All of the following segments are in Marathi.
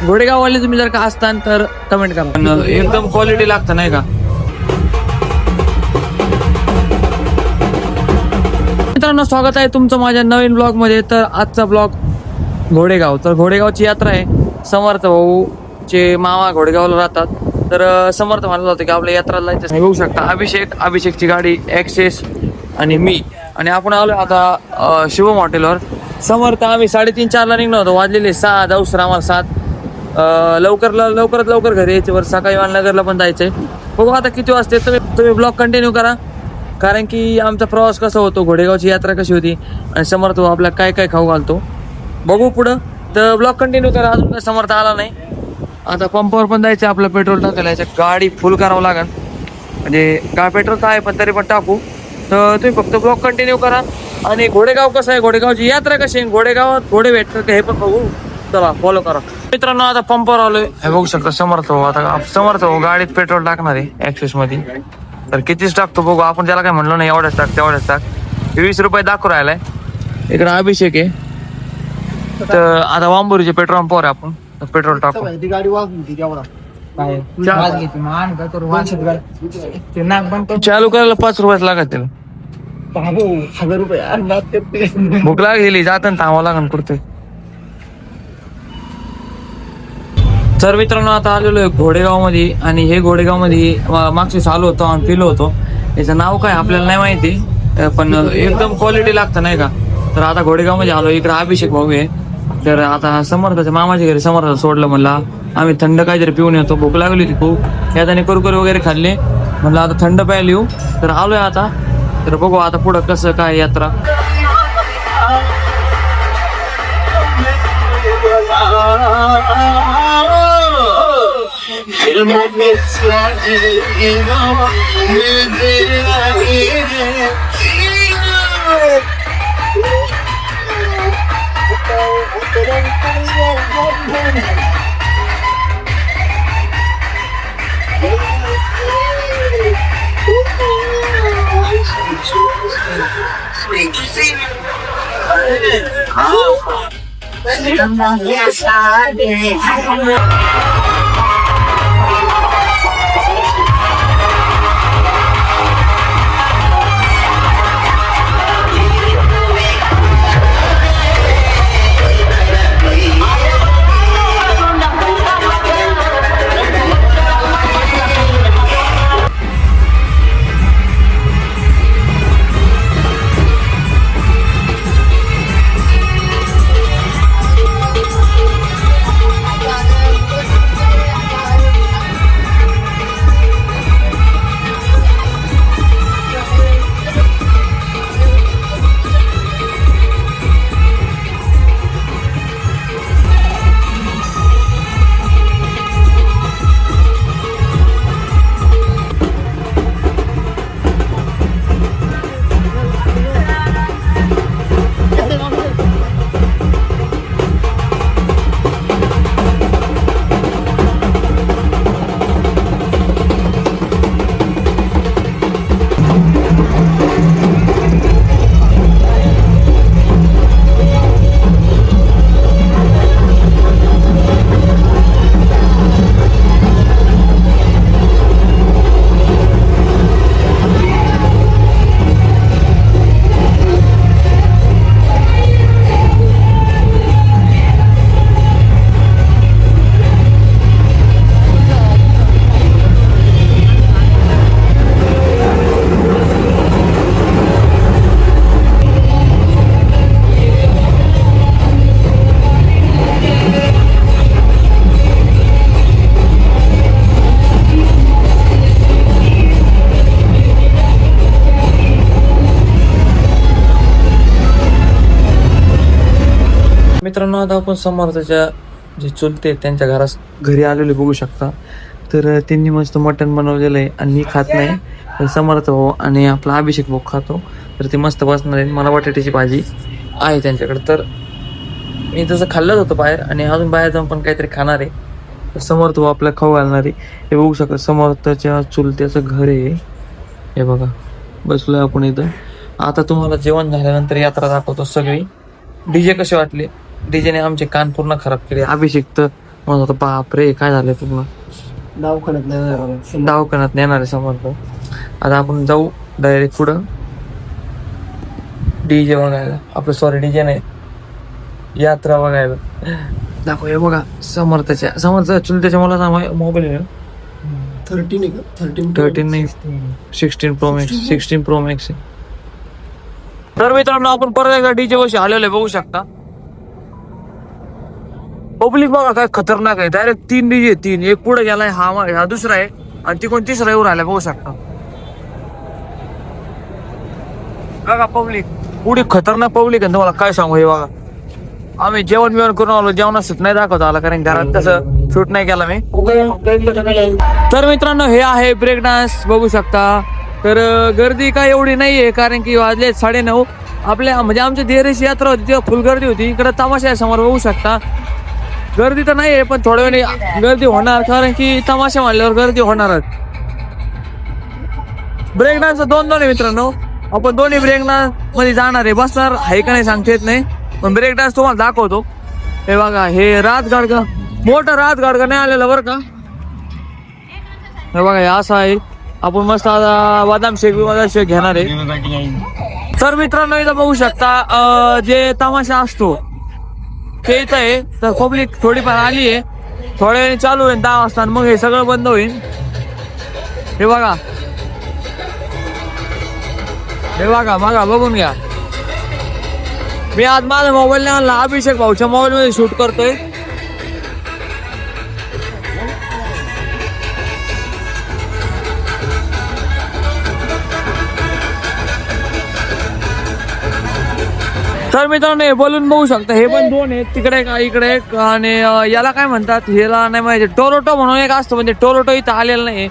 घोडेगाववाले तुम्ही जर का असताल तर कमेंट करा. एकदम क्वालिटी लागतं नाही का. मित्रांनो स्वागत आहे तुमचं माझ्या नवीन ब्लॉग मध्ये. तर आजचा ब्लॉग घोडेगाव. तर घोडेगावची यात्रा आहे. समर्थ भाऊचे मामा घोडेगावला राहतात. तर समर्थ म्हणलं होतं की आपल्या यात्राला जायचं. बघू शकता अभिषेकची गाडी ॲक्सेस आणि मी आणि आपण आलो आता शिवम हॉटेलवर. समर्थ आम्ही 3:30-4ला निघलो होतो. वाजलेले 6 जाऊस आम्हाला 7. लवकरात लवकर घरी यायचे. वर सकाळी वालनगरला पण जायचंय. बघू आता किती वाजते. तुम्ही ब्लॉग कंटिन्यू करा कारण की आमचा प्रवास कसा होतो, घोडेगावची यात्रा कशी होती आणि समर्थ आपल्याला काय काय खाऊ घालतो बघू पुढं. तर ब्लॉग कंटिन्यू करा. अजून काय समर्थ आला नाही. आता पंपावर पण जायचं आपलं पेट्रोल टाकायला. याच्या गाडी फुल करावं लागेल म्हणजे काय पेट्रोल तर आहे पण तरी पण टाकू. तर तुम्ही फक्त ब्लॉग कंटिन्यू करा. आणि घोडेगाव कसं आहे, घोडेगावची यात्रा कशी आहे, घोडेगावात घोडे भेटतात का हे पण बघू. चला फॉलो करा. मित्रांनो आता पंपावर आलोय. हे बघू शकता समर्थ आता गाडीत पेट्रोल टाकणार आहे ॲक्सेस मध्ये. तर कितीच टाकतो बघू. आपण त्याला काय म्हणलो नाही एवढ्याच टाक तेवढ्याच टाक. 20 रुपये दाखवू राहिलाय. इकडे अभिषेक आहे. तर आता वांबुरीचे पेट्रोल पंपावर आहे आपण. पेट्रोल टाकू. चालू करायला 5 रुपयाच लागतील. 1000 रुपये भूक लागली जाताना थांबावं लागेल कुठे. तर मित्रांनो आता आलेलो आहे घोडेगाव मध्ये. आणि हे घोडेगाव मध्ये मागचे आलो होतो आणि पिलो होतो. याचं नाव काय आपल्याला नाही माहिती पण एकदम क्वालिटी लागतं नाही का. तर आता घोडेगाव मध्ये आलो. इकडे अभिषेक भाऊ आहे. तर आता समर्थाच्या मामाच्या घरी समर्थ सोडलं. म्हणला आम्ही थंड काहीतरी पिऊन येतो. भूक लागली होती खूप. यात कुरकुरे वगैरे खाल्ले. म्हणलं आता थंड प्यायला येऊ. तर आलोय आता. तर बघू आता पुढं कसं काय यात्रा. मित्रांनो आता आपण समर्थाच्या जे चुलते त्यांच्या घरी आलेले बघू शकता. तर त्यांनी मस्त मटण बनवलेलं आहे आणि मी खात नाही. तर समर्थ भाऊ आणि आपला अभिषेक भाऊ खातो. तर ते मस्त बसणार आहे. मला बटाट्याची भाजी आहे त्यांच्याकडे. तर मी तसं खाल्लंच होतं बाहेर आणि अजून बाहेर जाऊन पण काहीतरी खाणार आहे. तर समर्थ भाऊ आपल्याला खाऊ घालणार आहे. हे बघू शकता समर्थाच्या चुलत्याचं घर आहे. हे बघा बसलोय आपण इथं. आता तुम्हाला जेवण झाल्यानंतर यात्रा दाखवतो सगळी. डीजे कसे वाटले. डीजेने आमचे कान पूर्ण खराब केले. अभिषेक तर म्हणत होता बापरे काय झालंय पूर्ण दवाखान्यात नाही दवाखान्यात नेणार आहे समर्थ. आता आपण जाऊ डायरेक्ट पुढं डीजे बघायला. आपलं सॉरी डीजे नाही, यात्रा बघायला. दाखव हे बघा समर्थ चुलत्याच्या मुलाचा मोबाईल आहे. 13 आहे का? 13 नाही 16 प्रो मॅक्स आहे. तर मित्रांनो आपण परत एकदा डीजे वर्षी आलेलो आहे, बघू शकता. पब्लिक बघा काय खतरनाक आहे. डायरेक्ट 3 डीजे 3, एक पुढे गेलाय, हा दुसरा आहे आणि ती कोण तिसरा येऊन राहिला, बघू शकता. बघा पब्लिक पुढे खतरनाक पब्लिक आहे. तुम्हाला काय सांगू हे बघा. आम्ही जेवण बिवण करून आलो, जेवणासाठी नाही दाखवत आला कारण घरात तसं शूट नाही केला मी. तर मित्रांनो हे आहे ब्रेक डान्स, बघू शकता. तर गर्दी काय एवढी नाहीये कारण की वाजले 9:30. आपल्या म्हणजे आमच्या देहरेची यात्रा होती तेव्हा फुल गर्दी होती. इकडे तमाशा आहे समोर, बघू शकता. गर्दी तर नाहीये पण थोड्या वेळी गर्दी होणार कारण की तमाशा म्हणल्यावर गर्दी होणारच. ब्रेक डान्स 2 आहे मित्रांनो. आपण दोन्ही ब्रेक डान्स मध्ये जाणार आहे. बसणार आहे का नाही सांगता येत नाही, पण ब्रेक डान्स तुम्हाला दाखवतो. हे बघा हे रात गाडगा, मोठं रात गाडगा नाही आलेलं बरं का. हे बघा हे असं आहे. आपण मस्त आता बदाम शेक घेणार आहे. तर मित्रांनो इथं बघू शकता जे तमाशा असतो ते इथं आहे. तर पब्लिक थोडीफार आली आहे, थोड्या वेळाने चालू होईल 10 वाजता, मग हे सगळं बंद होईल. हे बघा बघा बघून घ्या. मी आज माझा मोबाईल नाही आणला, अभिषेक भाऊच्या मोबाईल मध्ये शूट करतोय. तर मित्रांनो हे बोलून बघू शकता. हे पण 2 आहेत, तिकडे एक इकडे एक. आणि याला काय म्हणतात ह्याला नाही माहिती, टोरोटो म्हणून एक असतं. म्हणजे टोरोटो इथं आलेलं नाही.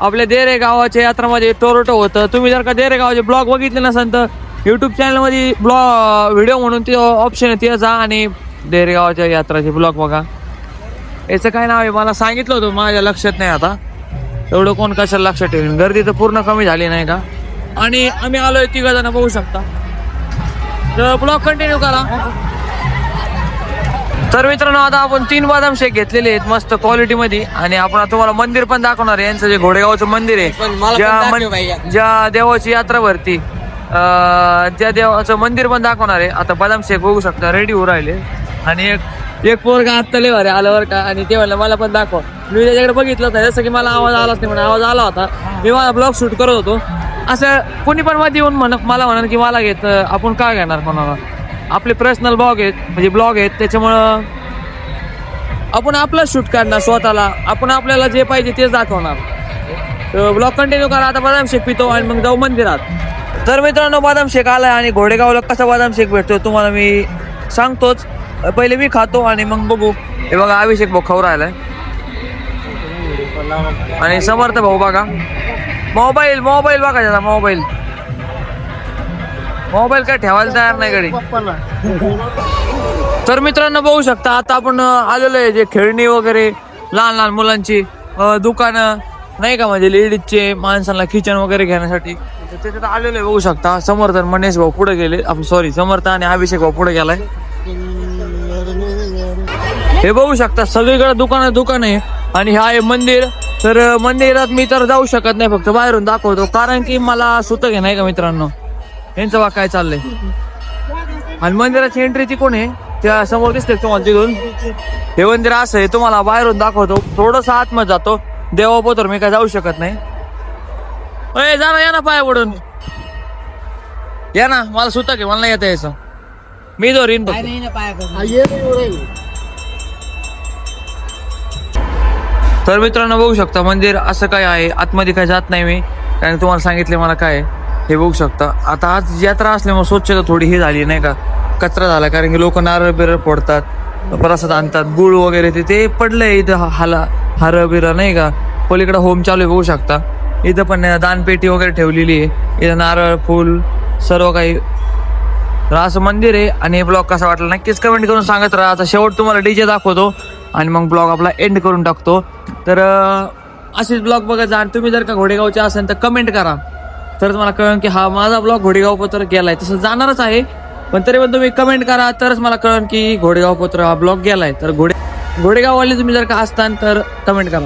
आपल्या देरे गावाच्या यात्रामध्ये टोरोटो होतं. तुम्ही जर का देरे गावाचे ब्लॉग बघितले नसेल तर युट्यूब चॅनलमध्ये व्हिडिओ म्हणून ते ऑप्शन आहे, ते जा आणि देरे गावाच्या यात्राचे ब्लॉग बघा. याचं काय नाव आहे मला सांगितलं होतं, माझ्या लक्षात नाही आता. एवढं कोण कशाला लक्षात ठेवेल. गर्दी तर पूर्ण कमी झाली नाही का. आणि आम्ही आलोय 3 जण, बघू शकता. तर ब्लॉग कंटिन्यू करा. तर मित्रांनो आता आपण 3 बदाम शेक घेतलेले आहेत मस्त क्वालिटी मध्ये. आणि आपण तुम्हाला मंदिर पण दाखवणार आहे. यांचं जे घोडेगावचं मंदिर आहे, ज्या देवाची यात्रा भरती, त्या देवाचं मंदिर पण दाखवणार आहे. आता बदाम शेक बघू शकता रेडी होऊ राहिले. आणि एक पोरगा आत्ता लय भारी आल्यावर का, आणि ते म्हणलं मला पण दाखव. मी त्याच्याकडे बघितलं होतं, जसं की मला आवाज आलाच नाही, म्हणून आवाज आला होता. मी माझा ब्लॉग शूट करत होतो. असं कोणी पण मध्ये येऊन मला म्हणा की मला घेत, आपण काय घेणार कोणाला. आपले पर्सनल ब्लॉग आहेत त्याच्यामुळं आपण आपलं शूट करणार स्वतःला. आपण आपल्याला जे पाहिजे तेच दाखवणार. तर ब्लॉग कंटिन्यू करा. आता बदाम शेक पितो आणि मग जाऊ मंदिरात. तर मित्रांनो बदाम शेक आलाय आणि घोडेगावला कसा बदाम शेक भेटतो तुम्हाला मी सांगतोच. पहिले मी खातो आणि मग बघू. हे बघा अभिषेक भाऊ खाऊ राहिलाय आणि समर्थ भाऊ बघा. मोबाईल बघा त्याचा मोबाईल काय ठेवायला तयार नाही घरी. तर मित्रांनो बघू शकता आता आपण आलेलो आहे जे खेळणी वगैरे लहान मुलांची दुकानं नाही का, म्हणजे लेडीजचे माणसांना किचन वगैरे घेण्यासाठी त्याच्यात आलेलो आहे. बघू शकता समर्थ मनेश भाऊ पुढे गेले, सॉरी समर्थ आणि अभिषेक भाऊ पुढे गेलाय. हे बघू शकता सगळीकडे दुकान आहे. आणि हा आहे मंदिर. तर मंदिरात मी तर जाऊ शकत नाही, फक्त बाहेरून दाखवतो कारण की मला सुतक आहे नाही का मित्रांनो. यांचं बघा काय चाललंय. आणि मंदिराची एंट्री ती कोण आहे त्या समोर दिसते तुम्हाला तिथून. हे मंदिर असं आहे, तुम्हाला बाहेरून दाखवतो. थोडंसं आतमध्ये जातो देवापोतर, मी काय जाऊ शकत नाही. या ना पाया पडून या ना, मला सुतक आहे, मला नाही येता यायचं. मी दोरीन तर मित्रांनो बघू शकता मंदिर असं काय आहे. आतमध्ये काय जात नाही मी कारण तुम्हाला सांगितले मला काय हे बघू शकता. आता आज यात्रा असल्यामुळे स्वच्छता थोडी हे झाली नाही का, कचरा झाला कारण की लोक नारळ बिरळ फोडतात, प्रसाद आणतात, गुळ वगैरे ते पडलंय इथं. हार बिर नाही का. पलीकडे होम चालू आहे बघू शकता. इथं पण दानपेटी वगैरे ठेवलेली आहे. इथं नारळ फुल सर्व काही. तर असं मंदिर आहे. आणि हे ब्लॉग कसा वाटला नक्कीच कमेंट करून सांगत राहा. आता शेवट तुम्हाला डीजे दाखवतो आणि मग ब्लॉग आपला एंड करून टाकतो. तर असेच ब्लॉग बघत जा. आणि तुम्ही जर का घोडेगावचे असेल तर कमेंट करा, तरच मला कळेल की हा माझा ब्लॉग घोडेगाव पत्र गेलाय. तसं जाणारच आहे पण तरी पण तुम्ही कमेंट करा, तरच मला कळेल की घोडेगाव पत्र हा ब्लॉग गेलाय. तर घोडेगाववाले तुम्ही जर का असताल तर कमेंट करा.